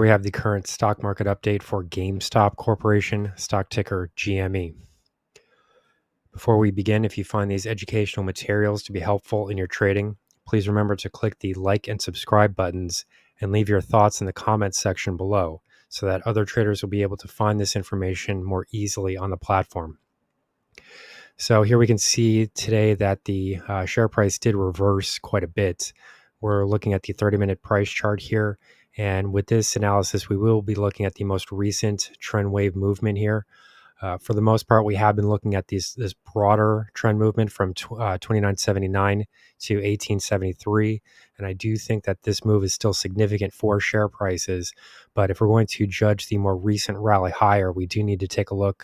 Here we have the current stock market update for GameStop Corporation, stock ticker GME. Before we begin, if you find these educational materials to be helpful in your trading, please remember to click the like and subscribe buttons and leave your thoughts in the comments section below so that other traders will be able to find this information more easily on the platform. So here we can see today that the share price did reverse quite a bit. We're looking at the 30-minute price chart here. And with this analysis, we will be looking at the most recent trend wave movement here. For the most part, we have been looking at this broader trend movement from 2979 to 1873. And I do think that this move is still significant for share prices. But if we're going to judge the more recent rally higher, we do need to take a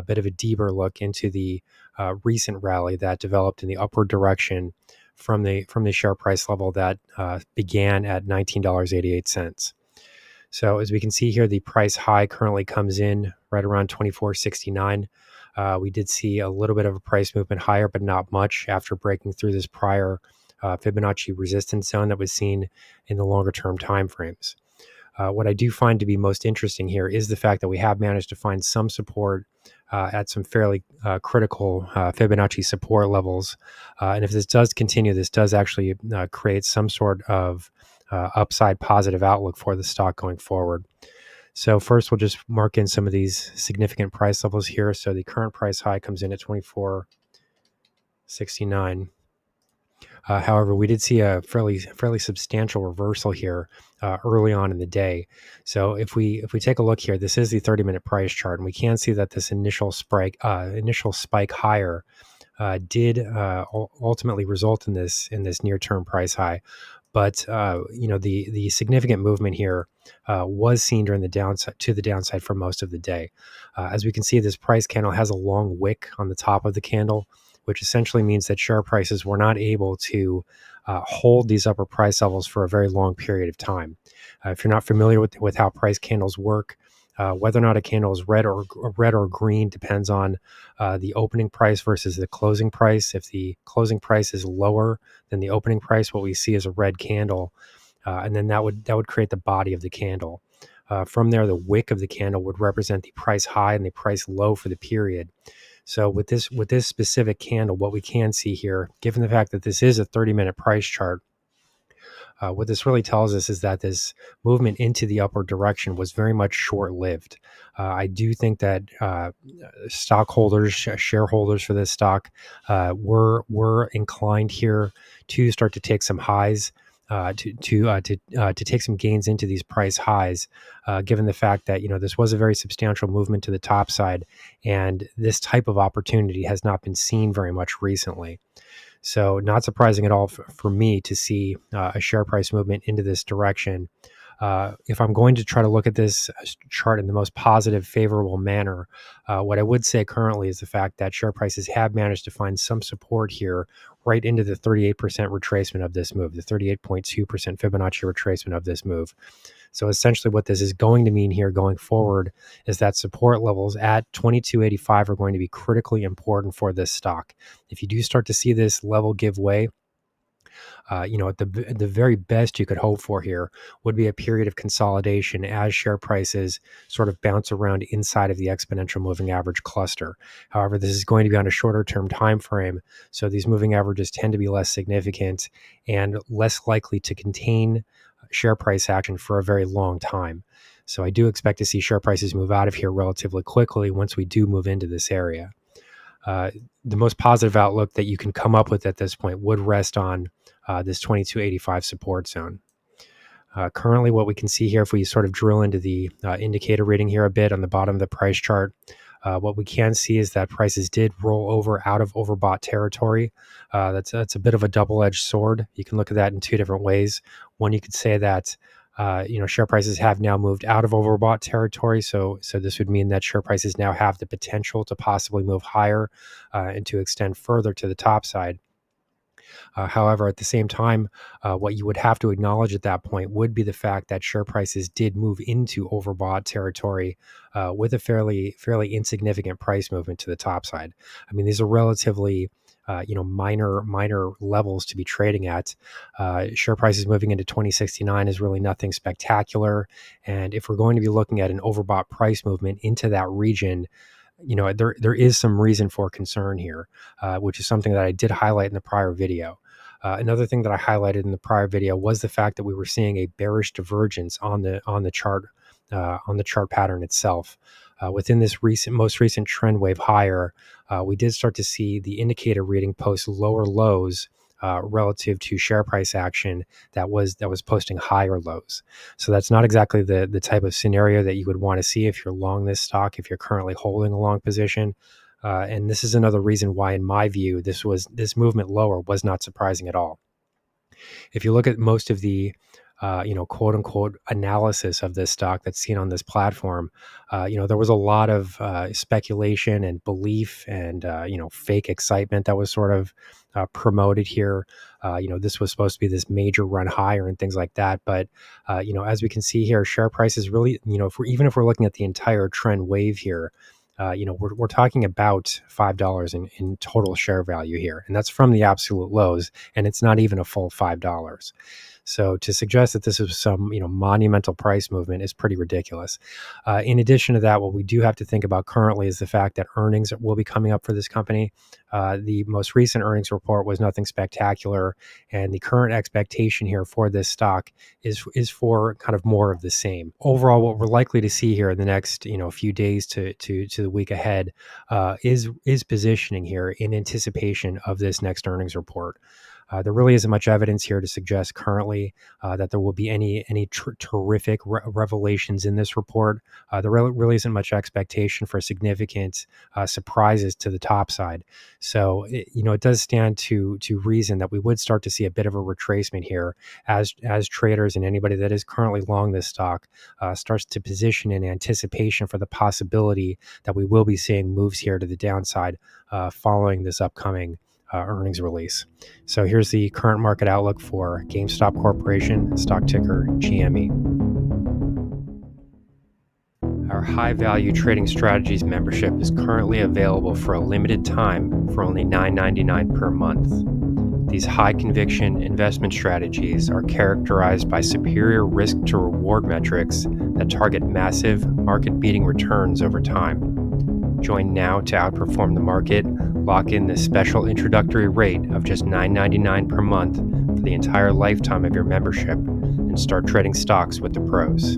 bit of a deeper look into the recent rally that developed in the upward direction from the share price level that began at $19.88. So as we can see here, the price high currently comes in right around $24.69. We did see a little bit of a price movement higher, but not much after breaking through this prior Fibonacci resistance zone that was seen in the longer term timeframes. What I do find to be most interesting here is the fact that we have managed to find some support at some fairly critical Fibonacci support levels. And if this does continue, this does actually create some sort of upside positive outlook for the stock going forward. So first, we'll just mark in some of these significant price levels here. So the current price high comes in at $24.69. However, we did see a fairly substantial reversal here early on in the day. So if we take a look here, this is the 30-minute price chart, and we can see that this initial spike higher did ultimately result in this near-term price high. But the significant movement here was seen during the downside for most of the day. As we can see, this price candle has a long wick on the top of the candle, which essentially means that share prices were not able to hold these upper price levels for a very long period of time. If you're not familiar with how price candles work, whether or not a candle is red or green depends on the opening price versus the closing price. If the closing price is lower than the opening price, what we see is a red candle, and then that would create the body of the candle. From there, the wick of the candle would represent the price high and the price low for the period. So with this specific candle, what we can see here, given the fact that this is a 30-minute price chart, what this really tells us is that this movement into the upward direction was very much short-lived. I do think that shareholders for this stock were inclined here to start to take some highs, to take some gains into these price highs, given the fact that this was a very substantial movement to the top side, and this type of opportunity has not been seen very much recently. So not surprising at all for me to see a share price movement into this direction. If I'm going to try to look at this chart in the most positive, favorable manner, what I would say currently is the fact that share prices have managed to find some support here right into the 38% retracement of this move, the 38.2% Fibonacci retracement of this move. So essentially what this is going to mean here going forward is that support levels at 22.85 are going to be critically important for this stock. If you do start to see this level give way, at the very best you could hope for here would be a period of consolidation as share prices sort of bounce around inside of the exponential moving average cluster. However, this is going to be on a shorter term time frame, so these moving averages tend to be less significant and less likely to contain share price action for a very long time. So I do expect to see share prices move out of here relatively quickly once we do move into this area. The most positive outlook that you can come up with at this point would rest on this 22.85 support zone. Currently, what we can see here, if we sort of drill into the indicator reading here a bit on the bottom of the price chart, what we can see is that prices did roll over out of overbought territory. That's a bit of a double-edged sword. You can look at that in two different ways. One, you could say that share prices have now moved out of overbought territory. So this would mean that share prices now have the potential to possibly move higher and to extend further to the top side. However, at the same time, what you would have to acknowledge at that point would be the fact that share prices did move into overbought territory with a fairly insignificant price movement to the top side. I mean, these are relatively minor levels to be trading at. Share prices moving into 2069 is really nothing spectacular. And if we're going to be looking at an overbought price movement into that region, there is some reason for concern here, which is something that I did highlight in the prior video. Another thing that I highlighted in the prior video was the fact that we were seeing a bearish divergence on the chart pattern itself. Within this most recent trend wave higher, we did start to see the indicator reading post lower lows relative to share price action that was posting higher lows. So that's not exactly the type of scenario that you would want to see if you're long this stock, if you're currently holding a long position. And this is another reason why, in my view, this movement lower was not surprising at all. If you look at most of the quote unquote analysis of this stock that's seen on this platform, there was a lot of speculation and belief and fake excitement that was sort of promoted here. This was supposed to be this major run higher and things like that. But as we can see here, share prices really, if we're looking at the entire trend wave here, we're talking about $5 in total share value here, and that's from the absolute lows, and it's not even a full $5. So to suggest that this is some monumental price movement is pretty ridiculous. In addition to that, what we do have to think about currently is the fact that earnings will be coming up for this company. The most recent earnings report was nothing spectacular, and the current expectation here for this stock is for kind of more of the same. Overall, what we're likely to see here in the next few days to the week ahead is positioning here in anticipation of this next earnings report. There really isn't much evidence here to suggest currently that there will be any terrific revelations in this report. There really isn't much expectation for significant surprises to the top side. So it does stand to reason that we would start to see a bit of a retracement here as traders and anybody that is currently long this stock starts to position in anticipation for the possibility that we will be seeing moves here to the downside following this upcoming earnings release. So here's the current market outlook for GameStop Corporation, stock ticker GME. Our high value trading strategies membership is currently available for a limited time for only $9.99 per month. These high conviction investment strategies are characterized by superior risk to reward metrics that target massive market beating returns over time. Join now to outperform the market. Lock in this special introductory rate of just $9.99 per month for the entire lifetime of your membership and start trading stocks with the pros.